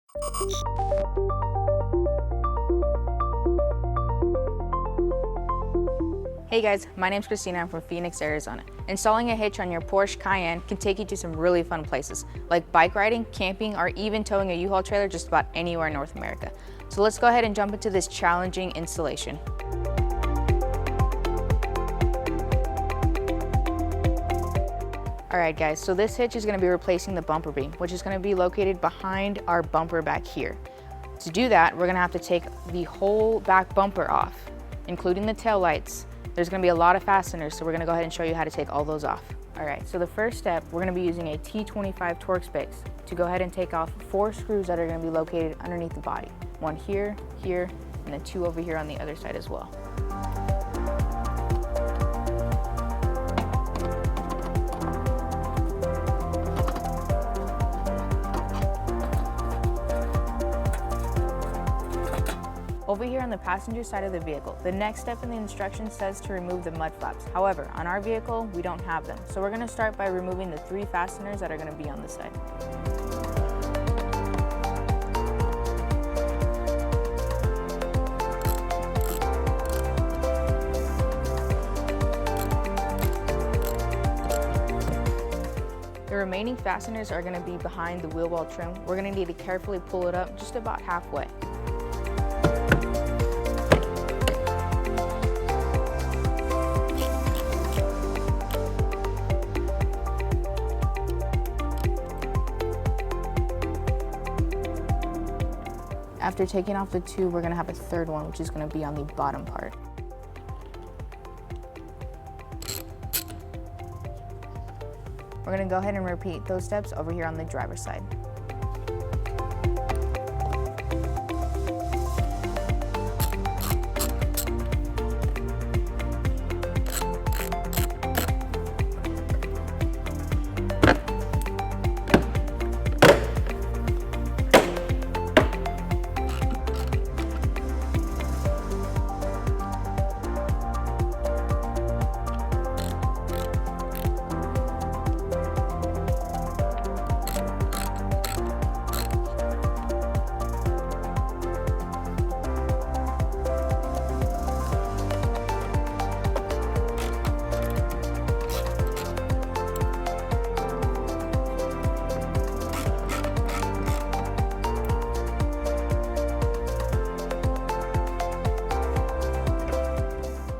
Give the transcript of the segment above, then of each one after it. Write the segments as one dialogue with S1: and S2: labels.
S1: Hey guys, my name's Christina. I'm from Phoenix, Arizona. Installing a hitch on your Porsche Cayenne can take you to some really fun places, like bike riding, camping, or even towing a U-Haul trailer just about anywhere in North America. So let's go ahead and jump into this challenging installation. Alright guys, so this hitch is going to be replacing the bumper beam, which is going to be located behind our bumper back here. To do that, we're going to have to take the whole back bumper off, including the tail lights. There's going to be a lot of fasteners, so we're going to go ahead and show you how to take all those off. Alright, so the first step, we're going to be using a T25 Torx bit to go ahead and take off 4 screws that are going to be located underneath the body. 1 here, here, and then 2 over here on the other side as well. Over here on the passenger side of the vehicle, the next step in the instructions says to remove the mud flaps. However, on our vehicle, we don't have them. So we're going to start by removing the 3 fasteners that are going to be on the side. The remaining fasteners are going to be behind the wheel well trim. We're going to need to carefully pull it up just about halfway. After taking off the 2, we're going to have a third one, which is going to be on the bottom part. We're going to go ahead and repeat those steps over here on the driver's side.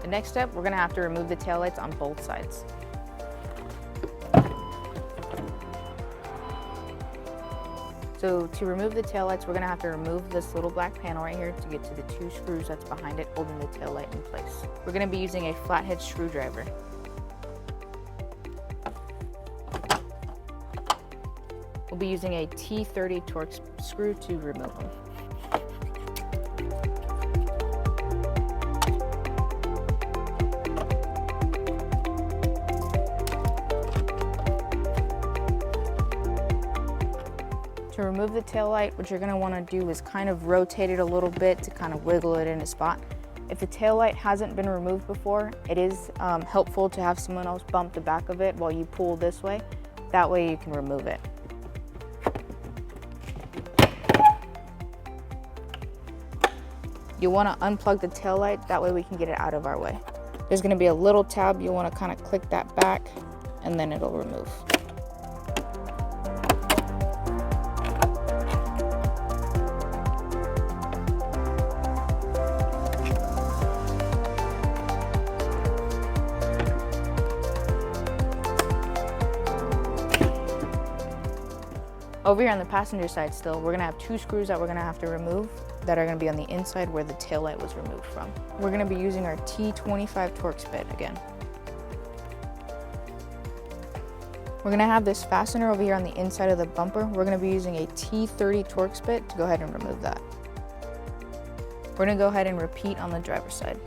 S1: The next step, we're going to have to remove the taillights on both sides. So to remove the taillights, we're going to have to remove this little black panel right here to get to the 2 screws that's behind it holding the taillight in place. We're going to be using a flathead screwdriver. We'll be using a T30 Torx screw to remove them. To remove the taillight, what you're going to want to do is kind of rotate it a little bit to kind of wiggle it in a spot. If the taillight hasn't been removed before, it is helpful to have someone else bump the back of it while you pull this way. That way you can remove it. You'll want to unplug the taillight, that way we can get it out of our way. There's going to be a little tab, you'll want to kind of click that back, and then it'll remove. Over here on the passenger side still, we're going to have 2 screws that we're going to have to remove that are going to be on the inside where the taillight was removed from. We're going to be using our T25 Torx bit again. We're going to have this fastener over here on the inside of the bumper. We're going to be using a T30 Torx bit to go ahead and remove that. We're going to go ahead and repeat on the driver's side.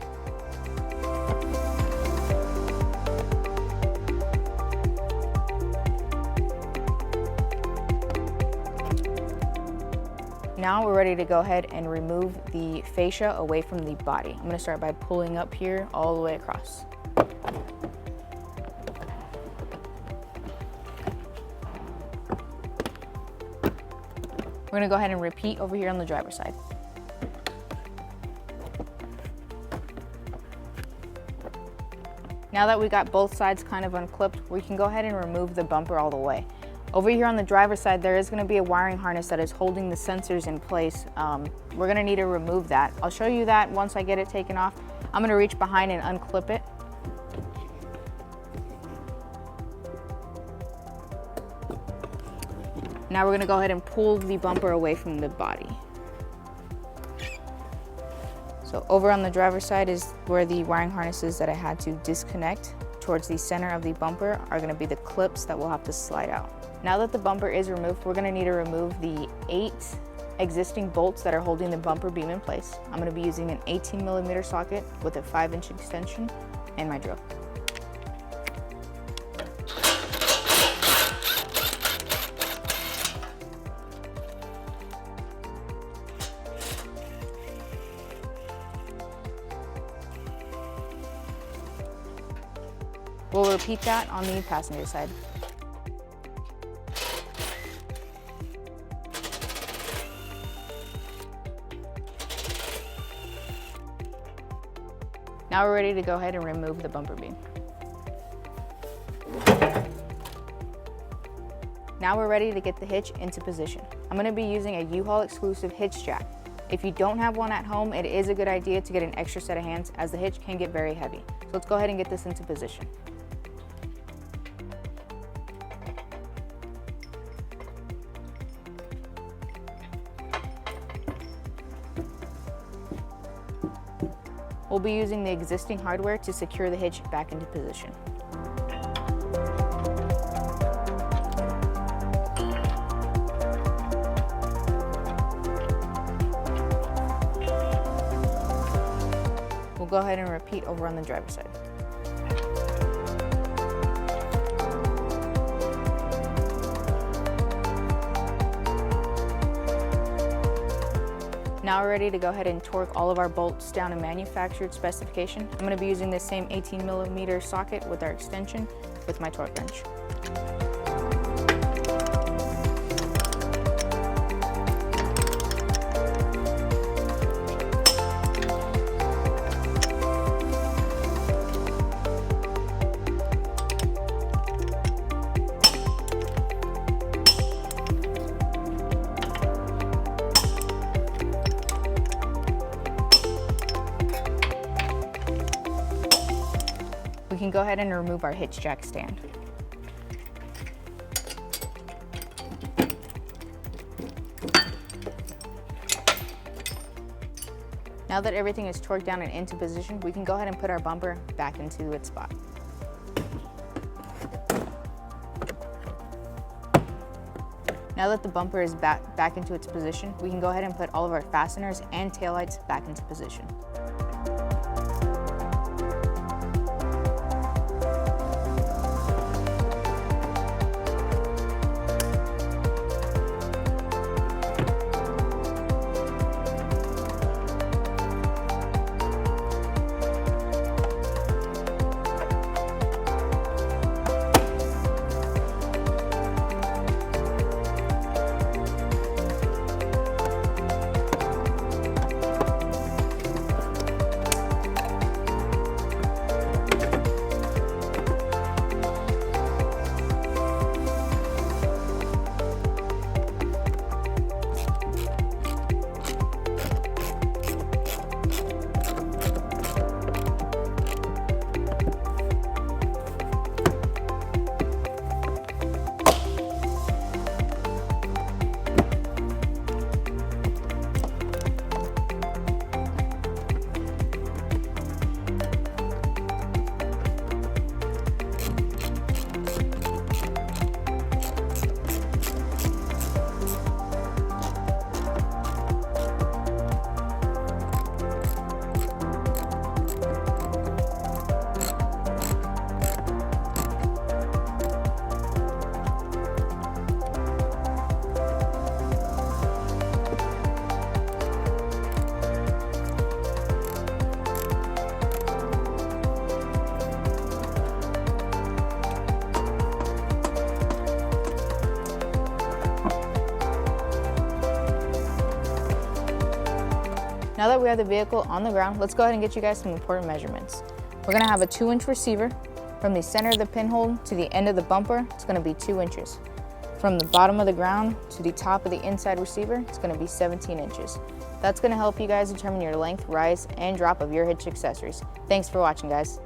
S1: Now we're ready to go ahead and remove the fascia away from the body. I'm going to start by pulling up here all the way across. We're gonna go ahead and repeat over here on the driver's side. Now that we got both sides kind of unclipped, we can go ahead and remove the bumper all the way. Over here on the driver's side, there is gonna be a wiring harness that is holding the sensors in place. We're gonna need to remove that. I'll show you that once I get it taken off. I'm gonna reach behind and unclip it. Now we're gonna go ahead and pull the bumper away from the body. So over on the driver's side is where the wiring harnesses that I had to disconnect towards the center of the bumper are gonna be the clips that will have to slide out. Now that the bumper is removed, we're gonna need to remove the 8 existing bolts that are holding the bumper beam in place. I'm gonna be using an 18mm socket with a 5-inch extension and my drill. We'll repeat that on the passenger side. Now we're ready to go ahead and remove the bumper beam. Now we're ready to get the hitch into position. I'm going to be using a U-Haul exclusive hitch jack. If you don't have one at home, it is a good idea to get an extra set of hands as the hitch can get very heavy. So let's go ahead and get this into position. We'll be using the existing hardware to secure the hitch back into position. We'll go ahead and repeat over on the driver's side. Now we're ready to go ahead and torque all of our bolts down to manufactured specification. I'm going to be using this same 18mm socket with our extension with my torque wrench. We can go ahead and remove our hitch jack stand. Now that everything is torqued down and into position, we can go ahead and put our bumper back into its spot. Now that the bumper is back into its position, we can go ahead and put all of our fasteners and taillights back into position. Now that we have the vehicle on the ground, let's go ahead and get you guys some important measurements. We're gonna have a 2-inch receiver. From the center of the pinhole to the end of the bumper, it's gonna be 2 inches. From the bottom of the ground to the top of the inside receiver, it's gonna be 17 inches. That's gonna help you guys determine your length, rise, and drop of your hitch accessories. Thanks for watching, guys.